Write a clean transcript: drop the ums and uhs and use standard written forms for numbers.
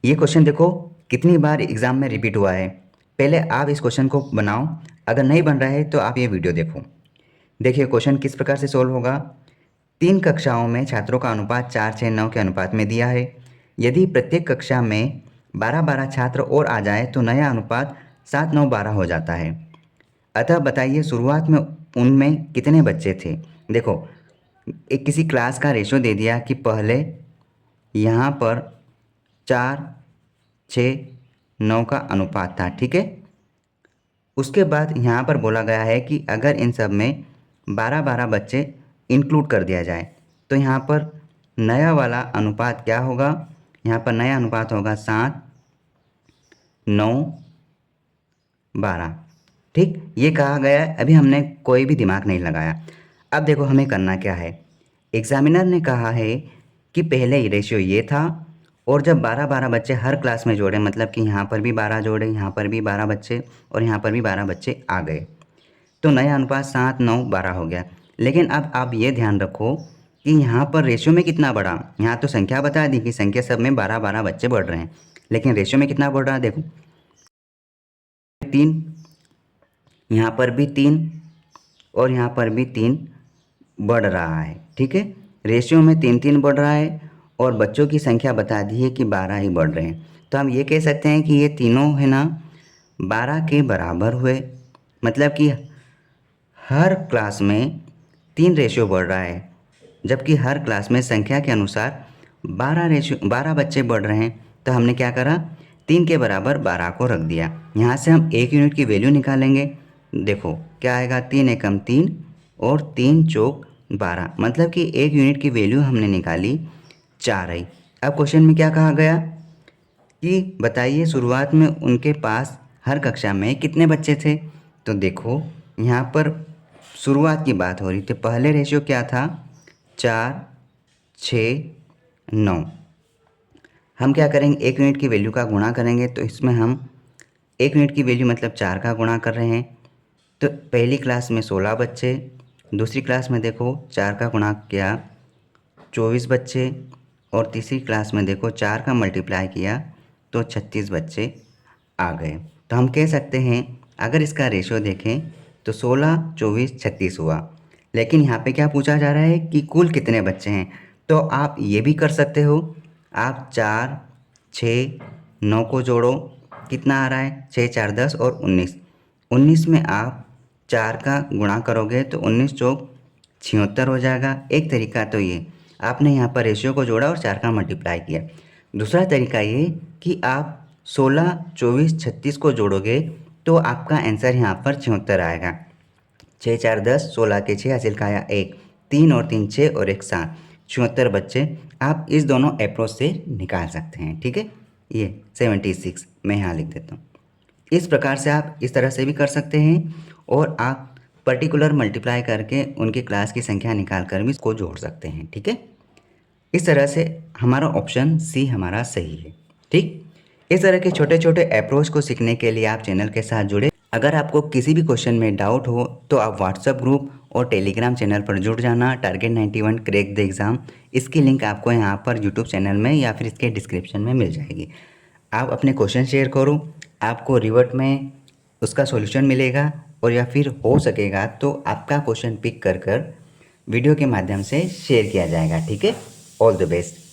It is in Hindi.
ये क्वेश्चन देखो कितनी बार एग्ज़ाम में रिपीट हुआ है। पहले आप इस क्वेश्चन को बनाओ, अगर नहीं बन रहा है तो आप ये वीडियो देखो। देखिए क्वेश्चन किस प्रकार से सॉल्व होगा। 3 कक्षाओं में छात्रों का अनुपात 4, 6, 9 के अनुपात में दिया है। यदि प्रत्येक कक्षा में 12-12 छात्र और आ जाए तो नया अनुपात 7, 9, 12 हो जाता है। अतः बताइए शुरुआत में उनमें कितने बच्चे थे। देखो एक किसी क्लास का रेशो दे दिया कि पहले यहाँ पर 4, 6, 9 का अनुपात था, ठीक है। उसके बाद यहाँ पर बोला गया है कि अगर इन सब में 12-12 बच्चे इंक्लूड कर दिया जाए तो यहाँ पर नया वाला अनुपात क्या होगा। यहाँ पर नया अनुपात होगा 7, 9, 12। ठीक, ये कहा गया है, अभी हमने कोई भी दिमाग नहीं लगाया। अब देखो हमें करना क्या है। एग्जामिनर ने कहा है कि पहले ही रेशियो ये था और जब 12-12 बच्चे हर क्लास में जोड़े, मतलब कि यहाँ पर भी 12 जोड़े, यहाँ पर भी 12 बच्चे और यहाँ पर भी 12 बच्चे आ गए, तो नया अनुपात 7, 9, 12 हो गया। लेकिन अब आप ये ध्यान रखो कि यहाँ पर रेशियो में कितना बढ़ा। यहाँ तो संख्या बता दी कि संख्या सब में 12-12 बच्चे बढ़ रहे हैं, लेकिन रेशियो में कितना बढ़ रहा है देखो। 3, यहाँ पर भी 3 और यहाँ पर भी 3 बढ़ रहा है, ठीक है। रेशियो में 3-3 बढ़ रहा है और बच्चों की संख्या बता दी है कि 12 ही बढ़ रहे हैं। तो हम ये कह सकते हैं कि ये तीनों है ना 12 के बराबर हुए। मतलब कि हर क्लास में 3 रेशियो बढ़ रहा है, जबकि हर क्लास में संख्या के अनुसार 12 बच्चे बढ़ रहे हैं। तो हमने क्या करा, 3 के बराबर 12 को रख दिया। यहाँ से हम 1 यूनिट की वैल्यू निकालेंगे। देखो क्या आएगा, 3 एकम 3 और 3 चौक 12, मतलब कि 1 यूनिट की वैल्यू हमने निकाली 4 आई। अब क्वेश्चन में क्या कहा गया कि बताइए शुरुआत में उनके पास हर कक्षा में कितने बच्चे थे। तो देखो यहाँ पर शुरुआत की बात हो रही थी, पहले रेशियो क्या था 4, 6, 9। हम क्या करेंगे, 1 यूनिट की वैल्यू का गुणा करेंगे। तो इसमें हम 1 यूनिट की वैल्यू मतलब 4 का गुणा कर रहे हैं। तो पहली क्लास में 16 बच्चे, दूसरी क्लास में देखो 4 का गुणा किया 24 बच्चे और तीसरी क्लास में देखो 4 का मल्टीप्लाई किया तो 36 बच्चे आ गए। तो हम कह सकते हैं अगर इसका रेशियो देखें तो 16, 24, 36 हुआ। लेकिन यहाँ पे क्या पूछा जा रहा है कि कुल कितने बच्चे हैं। तो आप ये भी कर सकते हो, आप 4, 6, 9 को जोड़ो, कितना आ रहा है 6, 4, 10 और 19। 19 में आप 4 का गुणा करोगे तो 19 चौक 76 हो जाएगा। एक तरीका तो ये, आपने यहाँ पर रेशियो को जोड़ा और 4 का मल्टीप्लाई किया। दूसरा तरीका ये कि आप 16, 24, 36 को जोड़ोगे तो आपका आंसर यहाँ पर 76 आएगा। 6, 4, 10, 16 के 6 हासिल का आया 1, 3 और 3 6 और 1 7, 76 बच्चे आप इस दोनों अप्रोच से निकाल सकते हैं, ठीक है। ये 76 मैं यहाँ लिख देता हूँ। इस प्रकार से आप इस तरह से भी कर सकते हैं और आप पर्टिकुलर मल्टीप्लाई करके उनकी क्लास की संख्या निकाल कर भी इसको जोड़ सकते हैं, ठीक है। इस तरह से हमारा ऑप्शन सी हमारा सही है, ठीक। इस तरह के छोटे छोटे अप्रोच को सीखने के लिए आप चैनल के साथ जुड़े। अगर आपको किसी भी क्वेश्चन में डाउट हो तो आप व्हाट्सएप ग्रुप और टेलीग्राम चैनल पर जुड़ जाना, टारगेट 91 क्रैक द एग्ज़ाम। इसकी लिंक आपको यहाँ पर यूट्यूब चैनल में या फिर इसके डिस्क्रिप्शन में मिल जाएगी। आप अपने क्वेश्चन शेयर करो, आपको रिवर्ट में उसका सॉल्यूशन मिलेगा और या फिर हो सकेगा तो आपका क्वेश्चन पिक कर वीडियो के माध्यम से शेयर किया जाएगा, ठीक है। All the best.